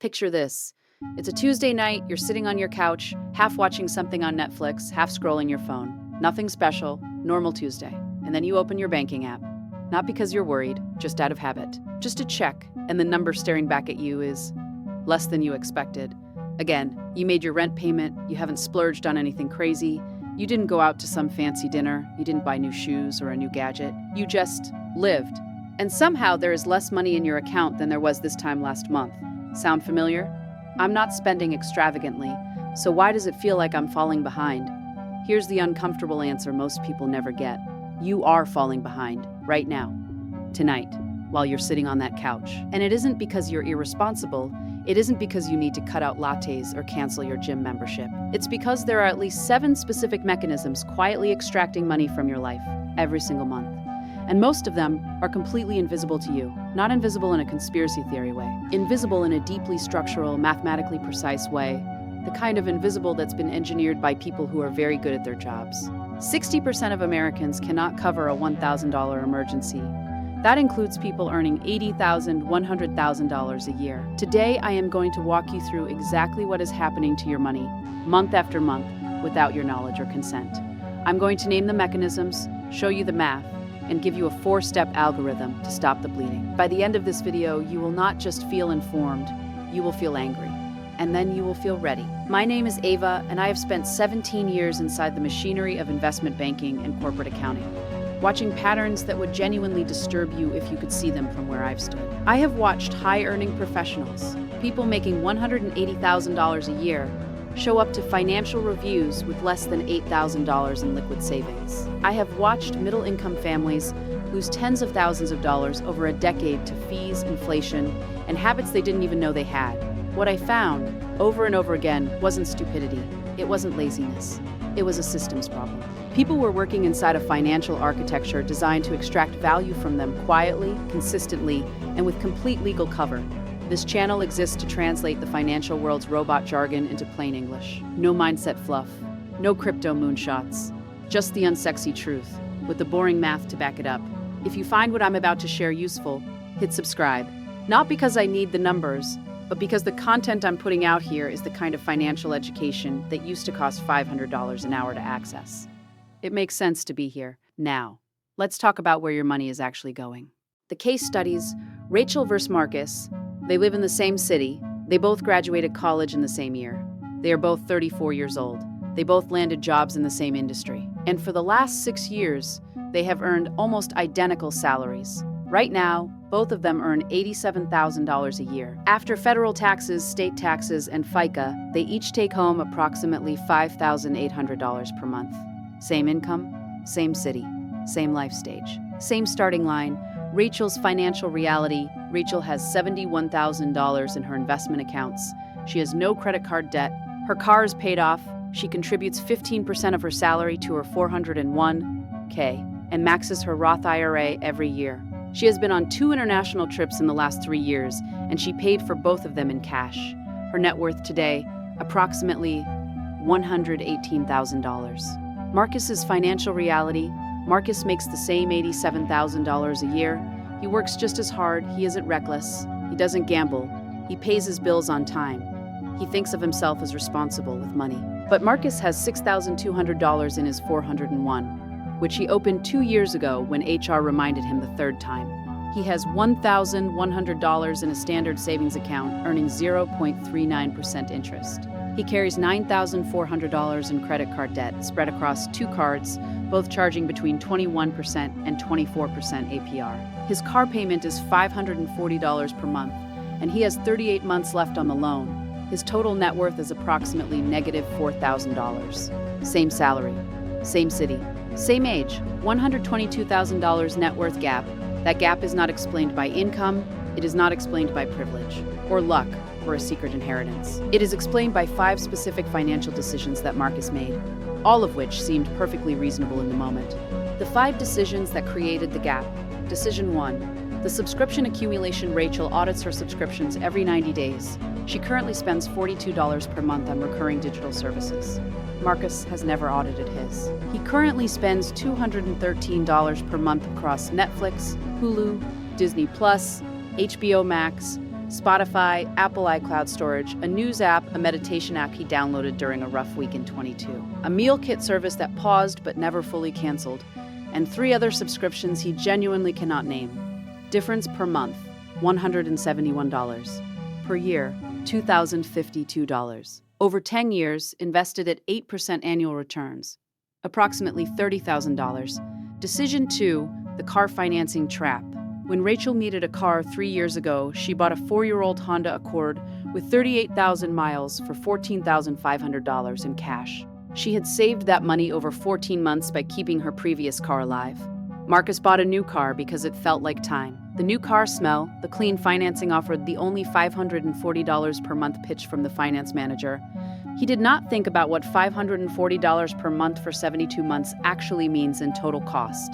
Picture this. It's a Tuesday night, you're sitting on your couch, half watching something on Netflix, half scrolling your phone. Nothing special, normal Tuesday. And then you open your banking app. Not because you're worried, just out of habit. Just to check, and the number staring back at you is less than you expected. Again, you made your rent payment, you haven't splurged on anything crazy, you didn't go out to some fancy dinner, you didn't buy new shoes or a new gadget, you just lived. And somehow there is less money in your account than there was this time last month. Sound familiar? I'm not spending extravagantly, so why does it feel like I'm falling behind? Here's the uncomfortable answer most people never get. You are falling behind, right now, tonight, while you're sitting on that couch. And it isn't because you're irresponsible, it isn't because you need to cut out lattes or cancel your gym membership. It's because there are at least 7 specific mechanisms quietly extracting money from your life every single month. And most of them are completely invisible to you. Not invisible in a conspiracy theory way. Invisible in a deeply structural, mathematically precise way. The kind of invisible that's been engineered by people who are very good at their jobs. 60% of Americans cannot cover a $1,000 emergency. That includes people earning $80,000, $100,000 a year. Today, I am going to walk you through exactly what is happening to your money, month after month, without your knowledge or consent. I'm going to name the mechanisms, show you the math, and give you a 4-step algorithm to stop the bleeding. By the end of this video, you will not just feel informed, you will feel angry. And then you will feel ready. My name is Ava, and I have spent 17 years inside the machinery of investment banking and corporate accounting, watching patterns that would genuinely disturb you if you could see them from where I've stood. I have watched high-earning professionals, people making $180,000 a year, show up to financial reviews with less than $8,000 in liquid savings. I have watched middle-income families lose tens of thousands of dollars over a decade to fees, inflation, and habits they didn't even know they had. What I found, over and over again, wasn't stupidity. It wasn't laziness. It was a systems problem. People were working inside a financial architecture designed to extract value from them quietly, consistently, and with complete legal cover. This channel exists to translate the financial world's robot jargon into plain English. No mindset fluff, no crypto moonshots, just the unsexy truth, with the boring math to back it up. If you find what I'm about to share useful, hit subscribe. Not because I need the numbers, but because the content I'm putting out here is the kind of financial education that used to cost $500 an hour to access. It makes sense to be here. Now, let's talk about where your money is actually going. The case studies, Rachel versus Marcus. They live in the same city. They both graduated college in the same year. They are both 34 years old. They both landed jobs in the same industry. And for the last 6 years, they have earned almost identical salaries. Right now, both of them earn $87,000 a year. After federal taxes, state taxes, and FICA, they each take home approximately $5,800 per month. Same income, same city, same life stage. Same starting line, Rachel's financial reality. Rachel has $71,000 in her investment accounts. She has no credit card debt. Her car is paid off. She contributes 15% of her salary to her 401k and maxes her Roth IRA every year. She has been on 2 international trips in the last 3 years, and she paid for both of them in cash. Her net worth today, approximately $118,000. Marcus's financial reality. Marcus makes the same $87,000 a year. He works just as hard. He isn't reckless. He doesn't gamble. He pays his bills on time. He thinks of himself as responsible with money. But Marcus has $6,200 in his 401, which he opened 2 years ago when HR reminded him the 3rd time. He has $1,100 in a standard savings account, earning 0.39% interest. He carries $9,400 in credit card debt spread across 2 cards, both charging between 21% and 24% APR. His car payment is $540 per month, and he has 38 months left on the loan. His total net worth is approximately negative $4,000. Same salary, same city, same age, $122,000 net worth gap. That gap is not explained by income, it is not explained by privilege, or luck, or a secret inheritance. It is explained by 5 specific financial decisions that Marcus made, all of which seemed perfectly reasonable in the moment. The 5 decisions that created the gap. Decision 1. The subscription accumulation. Rachel audits her subscriptions every 90 days. She currently spends $42 per month on recurring digital services. Marcus has never audited his. He currently spends $213 per month across Netflix, Hulu, Disney+, HBO Max, Spotify, Apple iCloud storage, a news app, a meditation app he downloaded during a rough week in 22, a meal kit service that paused but never fully canceled, and 3 other subscriptions he genuinely cannot name. Difference per month, $171. Per year, $2,052. Over 10 years, invested at 8% annual returns, approximately $30,000. Decision 2, the car financing trap. When Rachel needed a car 3 years ago, she bought a 4-year-old Honda Accord with 38,000 miles for $14,500 in cash. She had saved that money over 14 months by keeping her previous car alive. Marcus bought a new car because it felt like time. The new car smell, the clean financing offered, the only $540 per month pitch from the finance manager. He did not think about what $540 per month for 72 months actually means in total cost.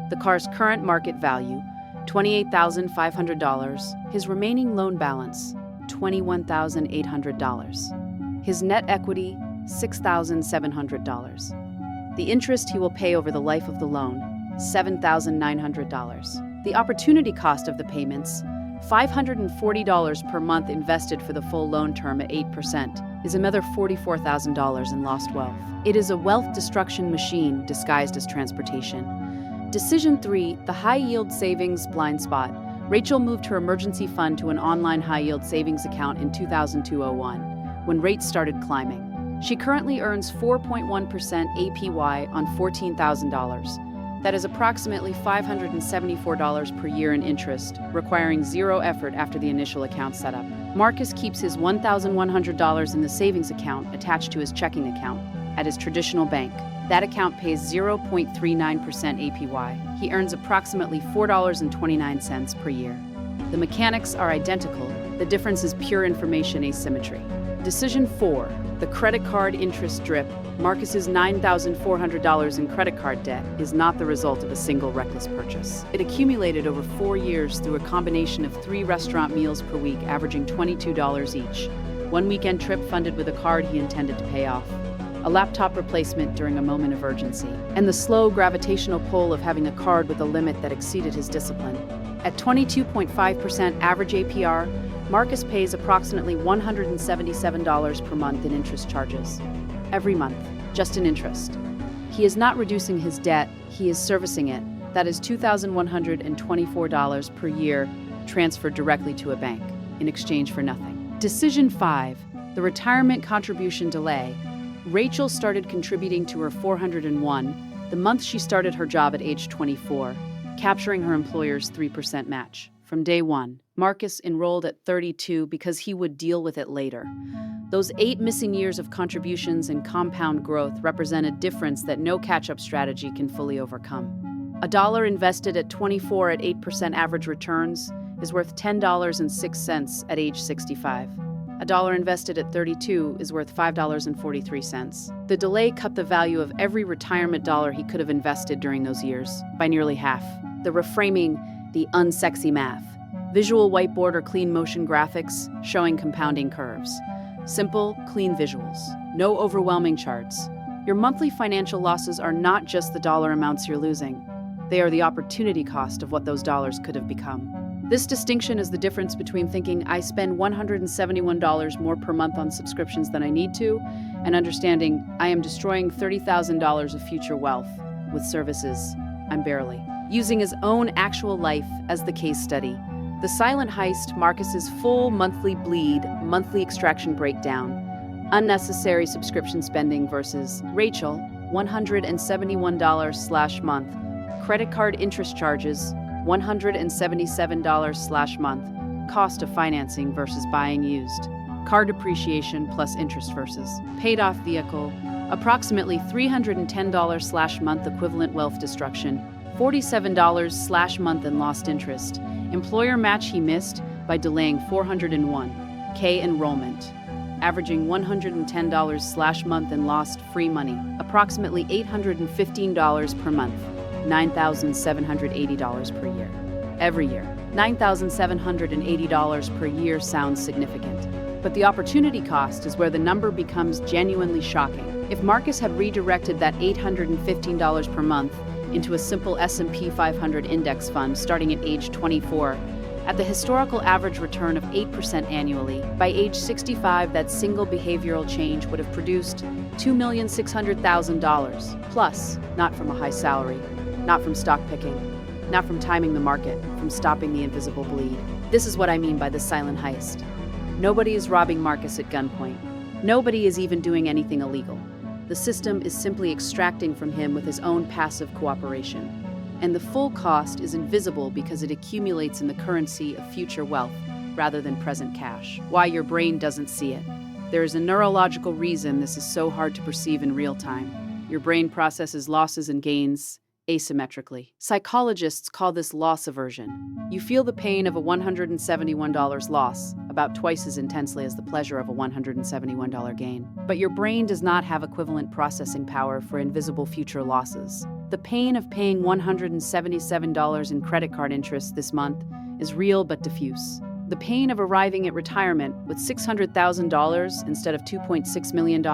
The car's current market value, $28,500. His remaining loan balance, $21,800. His net equity, $6,700. The interest he will pay over the life of the loan, $7,900. The opportunity cost of the payments, $540 per month invested for the full loan term at 8%, is another $44,000 in lost wealth. It is a wealth destruction machine disguised as transportation. Decision 3, the high-yield savings blind spot. Rachel moved her emergency fund to an online high-yield savings account in 2002-01, when rates started climbing. She currently earns 4.1% APY on $14,000. That is approximately $574 per year in interest, requiring zero effort after the initial account setup. Marcus keeps his $1,100 in the savings account attached to his checking account at his traditional bank. That account pays 0.39% APY. He earns approximately $4.29 per year. The mechanics are identical. The difference is pure information asymmetry. Decision 4, the credit card interest drip. Marcus's $9,400 in credit card debt is not the result of a single reckless purchase. It accumulated over 4 years through a combination of 3 restaurant meals per week, averaging $22 each, 1 weekend trip funded with a card he intended to pay off, a laptop replacement during a moment of urgency, and the slow gravitational pull of having a card with a limit that exceeded his discipline. At 22.5% average APR, Marcus pays approximately $177 per month in interest charges. Every month, just in interest. He is not reducing his debt, he is servicing it. That is $2,124 per year transferred directly to a bank in exchange for nothing. Decision 5, the retirement contribution delay. Rachel started contributing to her 401 the month she started her job at age 24, capturing her employer's 3% match. From day one, Marcus enrolled at 32 because he would deal with it later. Those 8 missing years of contributions and compound growth represent a difference that no catch-up strategy can fully overcome. A dollar invested at 24 at 8% average returns is worth $10.06 at age 65. A dollar invested at 32 is worth $5.43. The delay cut the value of every retirement dollar he could have invested during those years by nearly half. The reframing, the unsexy math. Visual whiteboard or clean motion graphics showing compounding curves. Simple, clean visuals. No overwhelming charts. Your monthly financial losses are not just the dollar amounts you're losing. They are the opportunity cost of what those dollars could have become. This distinction is the difference between thinking I spend $171 more per month on subscriptions than I need to, and understanding I am destroying $30,000 of future wealth with services I'm barely. Using his own actual life as the case study. The silent heist, Marcus's full monthly bleed, monthly extraction breakdown, unnecessary subscription spending versus Rachel, $171/month, credit card interest charges, $177/month, cost of financing versus buying used, car depreciation plus interest versus paid off vehicle, approximately $310/month equivalent wealth destruction, $47/month in lost interest, employer match he missed by delaying 401k enrollment, averaging $110/month in lost free money, approximately $815 per month, $9,780 per year. Every year, $9,780 per year sounds significant. But the opportunity cost is where the number becomes genuinely shocking. If Marcus had redirected that $815 per month into a simple S&P 500 index fund starting at age 24, At the historical average return of 8% annually, by age 65, that single behavioral change would have produced $2,600,000 plus, not from a high salary, not from stock picking, not from timing the market, from stopping the invisible bleed. This is what I mean by the silent heist. Nobody is robbing Marcus at gunpoint. Nobody is even doing anything illegal. The system is simply extracting from him with his own passive cooperation. And the full cost is invisible because it accumulates in the currency of future wealth rather than present cash. Why your brain doesn't see it. There is a neurological reason this is so hard to perceive in real time. Your brain processes losses and gains asymmetrically. Psychologists call this loss aversion. You feel the pain of a $171 loss about twice as intensely as the pleasure of a $171 gain. But your brain does not have equivalent processing power for invisible future losses. The pain of paying $177 in credit card interest this month is real but diffuse. The pain of arriving at retirement with $600,000 instead of $2.6 million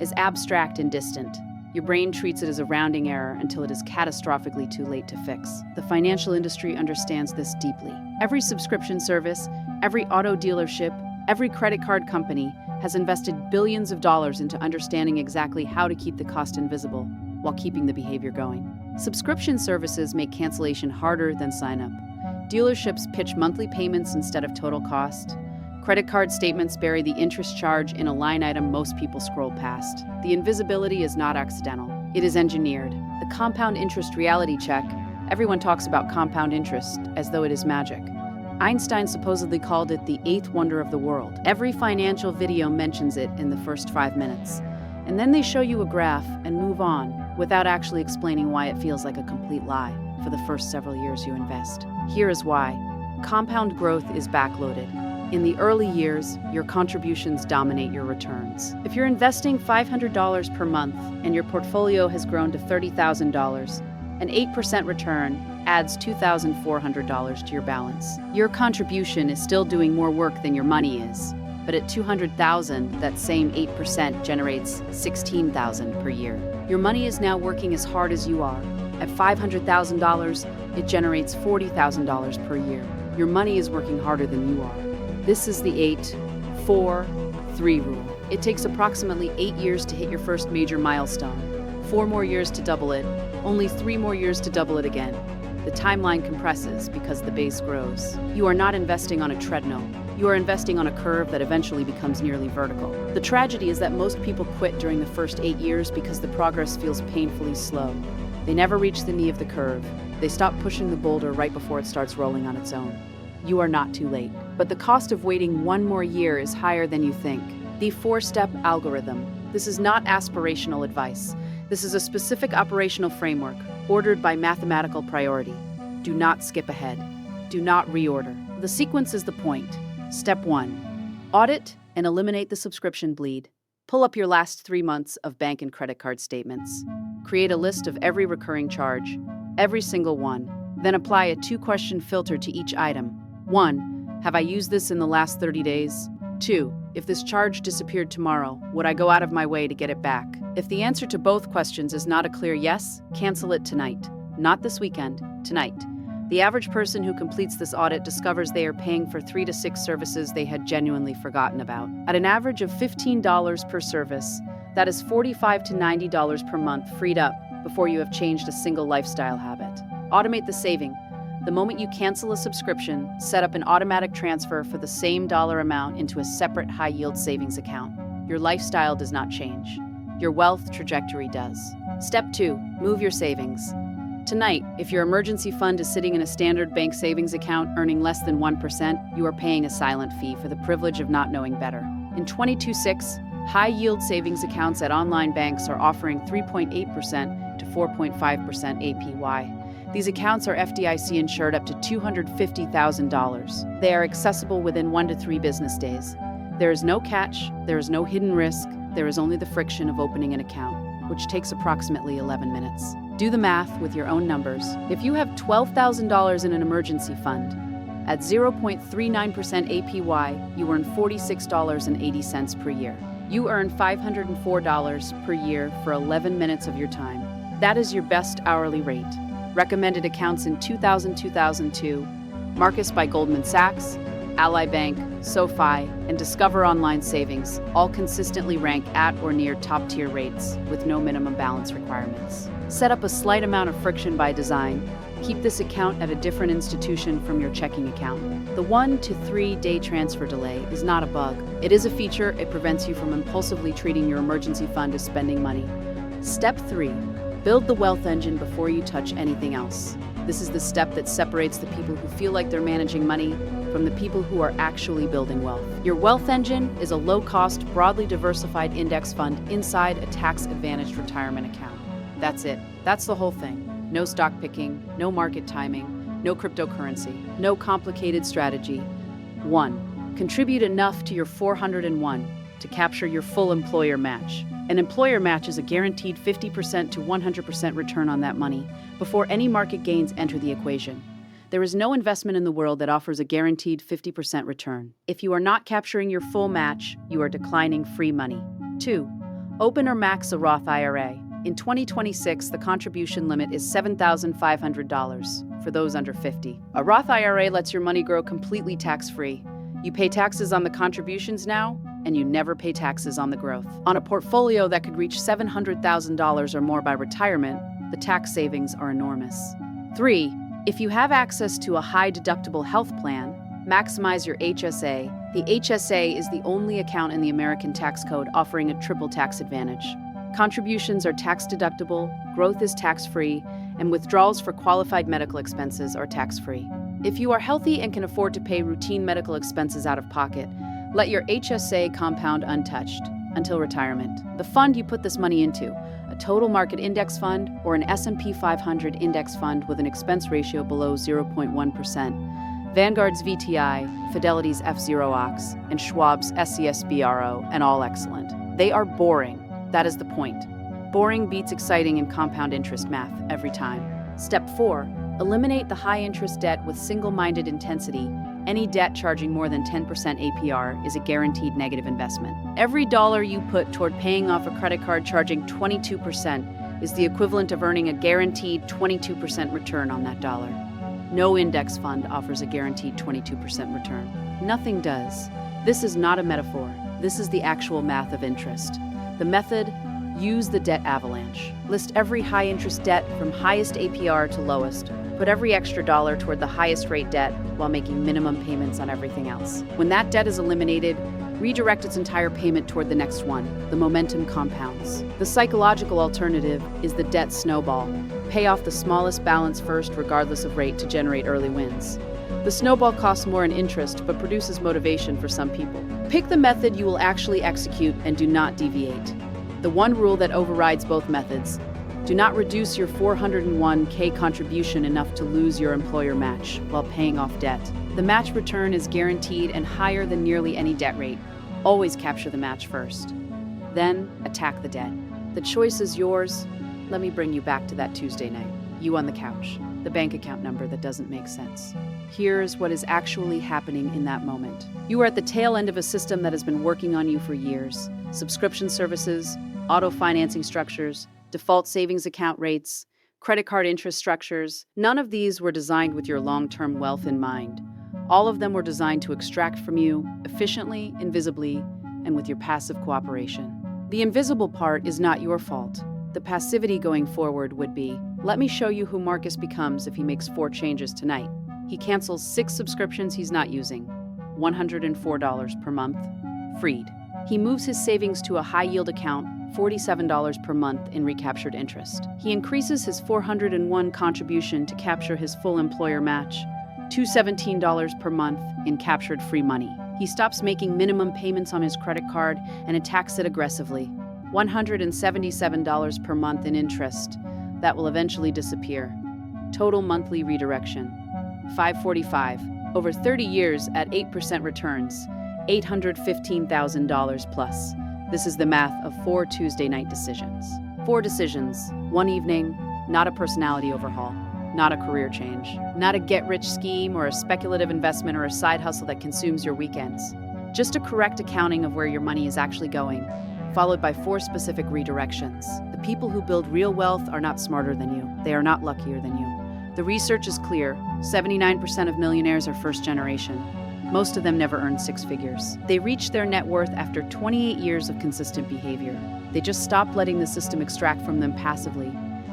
is abstract and distant. Your brain treats it as a rounding error until it is catastrophically too late to fix. The financial industry understands this deeply. Every subscription service, every auto dealership, every credit card company has invested billions of dollars into understanding exactly how to keep the cost invisible while keeping the behavior going. Subscription services make cancellation harder than sign up. Dealerships pitch monthly payments instead of total cost. Credit card statements bury the interest charge in a line item most people scroll past. The invisibility is not accidental. It is engineered. The compound interest reality check. Everyone talks about compound interest as though it is magic. Einstein supposedly called it the eighth wonder of the world. Every financial video mentions it in the first 5 minutes. And then they show you a graph and move on without actually explaining why it feels like a complete lie for the first several years you invest. Here is why. Compound growth is backloaded. In the early years, your contributions dominate your returns. If you're investing $500 per month and your portfolio has grown to $30,000, an 8% return adds $2,400 to your balance. Your contribution is still doing more work than your money is, but at $200,000, that same 8% generates $16,000 per year. Your money is now working as hard as you are. At $500,000, it generates $40,000 per year. Your money is working harder than you are. This is the 8-4-3 rule. It takes approximately 8 years to hit your first major milestone, 4 more years to double it, only 3 more years to double it again. The timeline compresses because the base grows. You are not investing on a treadmill. You are investing on a curve that eventually becomes nearly vertical. The tragedy is that most people quit during the first 8 years because the progress feels painfully slow. They never reach the knee of the curve. They stop pushing the boulder right before it starts rolling on its own. You are not too late. But the cost of waiting 1 more year is higher than you think. The 4-step algorithm. This is not aspirational advice. This is a specific operational framework, ordered by mathematical priority. Do not skip ahead. Do not reorder. The sequence is the point. Step 1. Audit and eliminate the subscription bleed. Pull up your last 3 months of bank and credit card statements. Create a list of every recurring charge, every single one. Then apply a 2-question filter to each item. 1. Have I used this in the last 30 days? 2. If this charge disappeared tomorrow, would I go out of my way to get it back? If the answer to both questions is not a clear yes, cancel it tonight. Not this weekend, tonight. The average person who completes this audit discovers they are paying for 3 to 6 services they had genuinely forgotten about. At an average of $15 per service, that is $45 to $90 per month freed up before you have changed a single lifestyle habit. Automate the saving. The moment you cancel a subscription, set up an automatic transfer for the same dollar amount into a separate high-yield savings account. Your lifestyle does not change. Your wealth trajectory does. Step 2. Move your savings. Tonight, if your emergency fund is sitting in a standard bank savings account earning less than 1%, you are paying a silent fee for the privilege of not knowing better. In 22/6, high-yield savings accounts at online banks are offering 3.8% to 4.5% APY. These accounts are FDIC insured up to $250,000. They are accessible within 1 to 3 business days. There is no catch, there is no hidden risk, there is only the friction of opening an account, which takes approximately 11 minutes. Do the math with your own numbers. If you have $12,000 in an emergency fund, at 0.39% APY, you earn $46.80 per year. You earn $504 per year for 11 minutes of your time. That is your best hourly rate. Recommended accounts in 2000-2002, Marcus by Goldman Sachs, Ally Bank, SoFi, and Discover Online Savings all consistently rank at or near top-tier rates with no minimum balance requirements. Set up a slight amount of friction by design. Keep this account at a different institution from your checking account. The 1 to 3 day transfer delay is not a bug. It is a feature. It prevents you from impulsively treating your emergency fund as spending money. Step 3. Build the wealth engine before you touch anything else. This is the step that separates the people who feel like they're managing money from the people who are actually building wealth. Your wealth engine is a low-cost, broadly diversified index fund inside a tax-advantaged retirement account. That's it. That's the whole thing. No stock picking, no market timing, no cryptocurrency, no complicated strategy. 1. Contribute enough to your 401 to capture your full employer match. An employer match is a guaranteed 50% to 100% return on that money before any market gains enter the equation. There is no investment in the world that offers a guaranteed 50% return. If you are not capturing your full match, you are declining free money. 2. Open or max a Roth IRA. In 2026, the contribution limit is $7,500 for those under 50. A Roth IRA lets your money grow completely tax-free. You pay taxes on the contributions now, and you never pay taxes on the growth. On a portfolio that could reach $700,000 or more by retirement, the tax savings are enormous. 3. If you have access to a high-deductible health plan, maximize your HSA. The HSA is the only account in the American tax code offering a triple tax advantage. Contributions are tax-deductible, growth is tax-free, and withdrawals for qualified medical expenses are tax-free. If you are healthy and can afford to pay routine medical expenses out of pocket, let your HSA compound untouched until retirement. The fund you put this money into, a total market index fund or an S&P 500 index fund with an expense ratio below 0.1%, Vanguard's VTI, Fidelity's F0OX, and Schwab's SCSBRO, and all excellent. They are boring. That is the point. Boring beats exciting in compound interest math every time. Step 4. Eliminate the high-interest debt with single-minded intensity. Any debt charging more than 10% APR is a guaranteed negative investment. Every dollar you put toward paying off a credit card charging 22% is the equivalent of earning a guaranteed 22% return on that dollar. No index fund offers a guaranteed 22% return. Nothing does. This is not a metaphor. This is the actual math of interest. The method: use the debt avalanche. List every high-interest debt from highest APR to lowest. Put every extra dollar toward the highest rate debt while making minimum payments on everything else. When that debt is eliminated, redirect its entire payment toward the next one. The momentum compounds. The psychological alternative is the debt snowball. Pay off the smallest balance first, regardless of rate, to generate early wins. The snowball costs more in interest, but produces motivation for some people. Pick the method you will actually execute and do not deviate. The one rule that overrides both methods: do not reduce your 401k contribution enough to lose your employer match while paying off debt. The match return is guaranteed and higher than nearly any debt rate. Always capture the match first. Then attack the debt. The choice is yours. Let me bring you back to that Tuesday night. You on the couch. The bank account number that doesn't make sense. Here's what is actually happening in that moment. You are at the tail end of a system that has been working on you for years. Subscription services, auto financing structures, default savings account rates, credit card interest structures. None of these were designed with your long-term wealth in mind. All of them were designed to extract from you efficiently, invisibly, and with your passive cooperation. The invisible part is not your fault. The passivity going forward would be: let me show you who Marcus becomes if he makes 4 changes tonight. He cancels 6 subscriptions he's not using. $104 per month. Freed. He moves his savings to a high-yield account, $47 per month in recaptured interest. He increases his 401 contribution to capture his full employer match, $217 per month in captured free money. He stops making minimum payments on his credit card and attacks it aggressively. $177 per month in interest that will eventually disappear. Total monthly redirection: $545. Over 30 years at 8% returns, $815,000 plus. This is the math of 4 Tuesday night decisions. 4 decisions, 1 evening, not a personality overhaul, not a career change, not a get-rich scheme or a speculative investment or a side hustle that consumes your weekends. Just a correct accounting of where your money is actually going, followed by 4 specific redirections. The people who build real wealth are not smarter than you. They are not luckier than you. The research is clear. 79% of millionaires are first generation. Most of them never earned six figures. They reached their net worth after 28 years of consistent behavior. They just stopped letting the system extract from them passively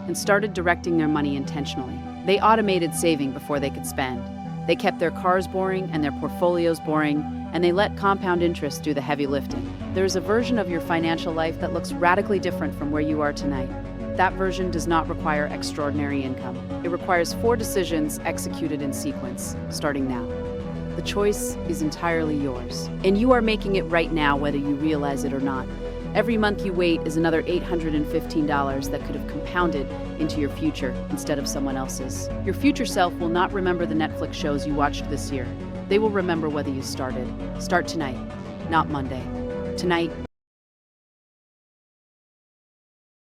and started directing their money intentionally. They automated saving before they could spend. They kept their cars boring and their portfolios boring, and they let compound interest do the heavy lifting. There's a version of your financial life that looks radically different from where you are tonight. That version does not require extraordinary income. It requires 4 decisions executed in sequence, starting now. The choice is entirely yours, and you are making it right now whether you realize it or not. Every month you wait is another $815 that could have compounded into your future instead of someone else's. Your future self will not remember the Netflix shows you watched this year. They will remember whether you started. Start tonight, not Monday. Tonight,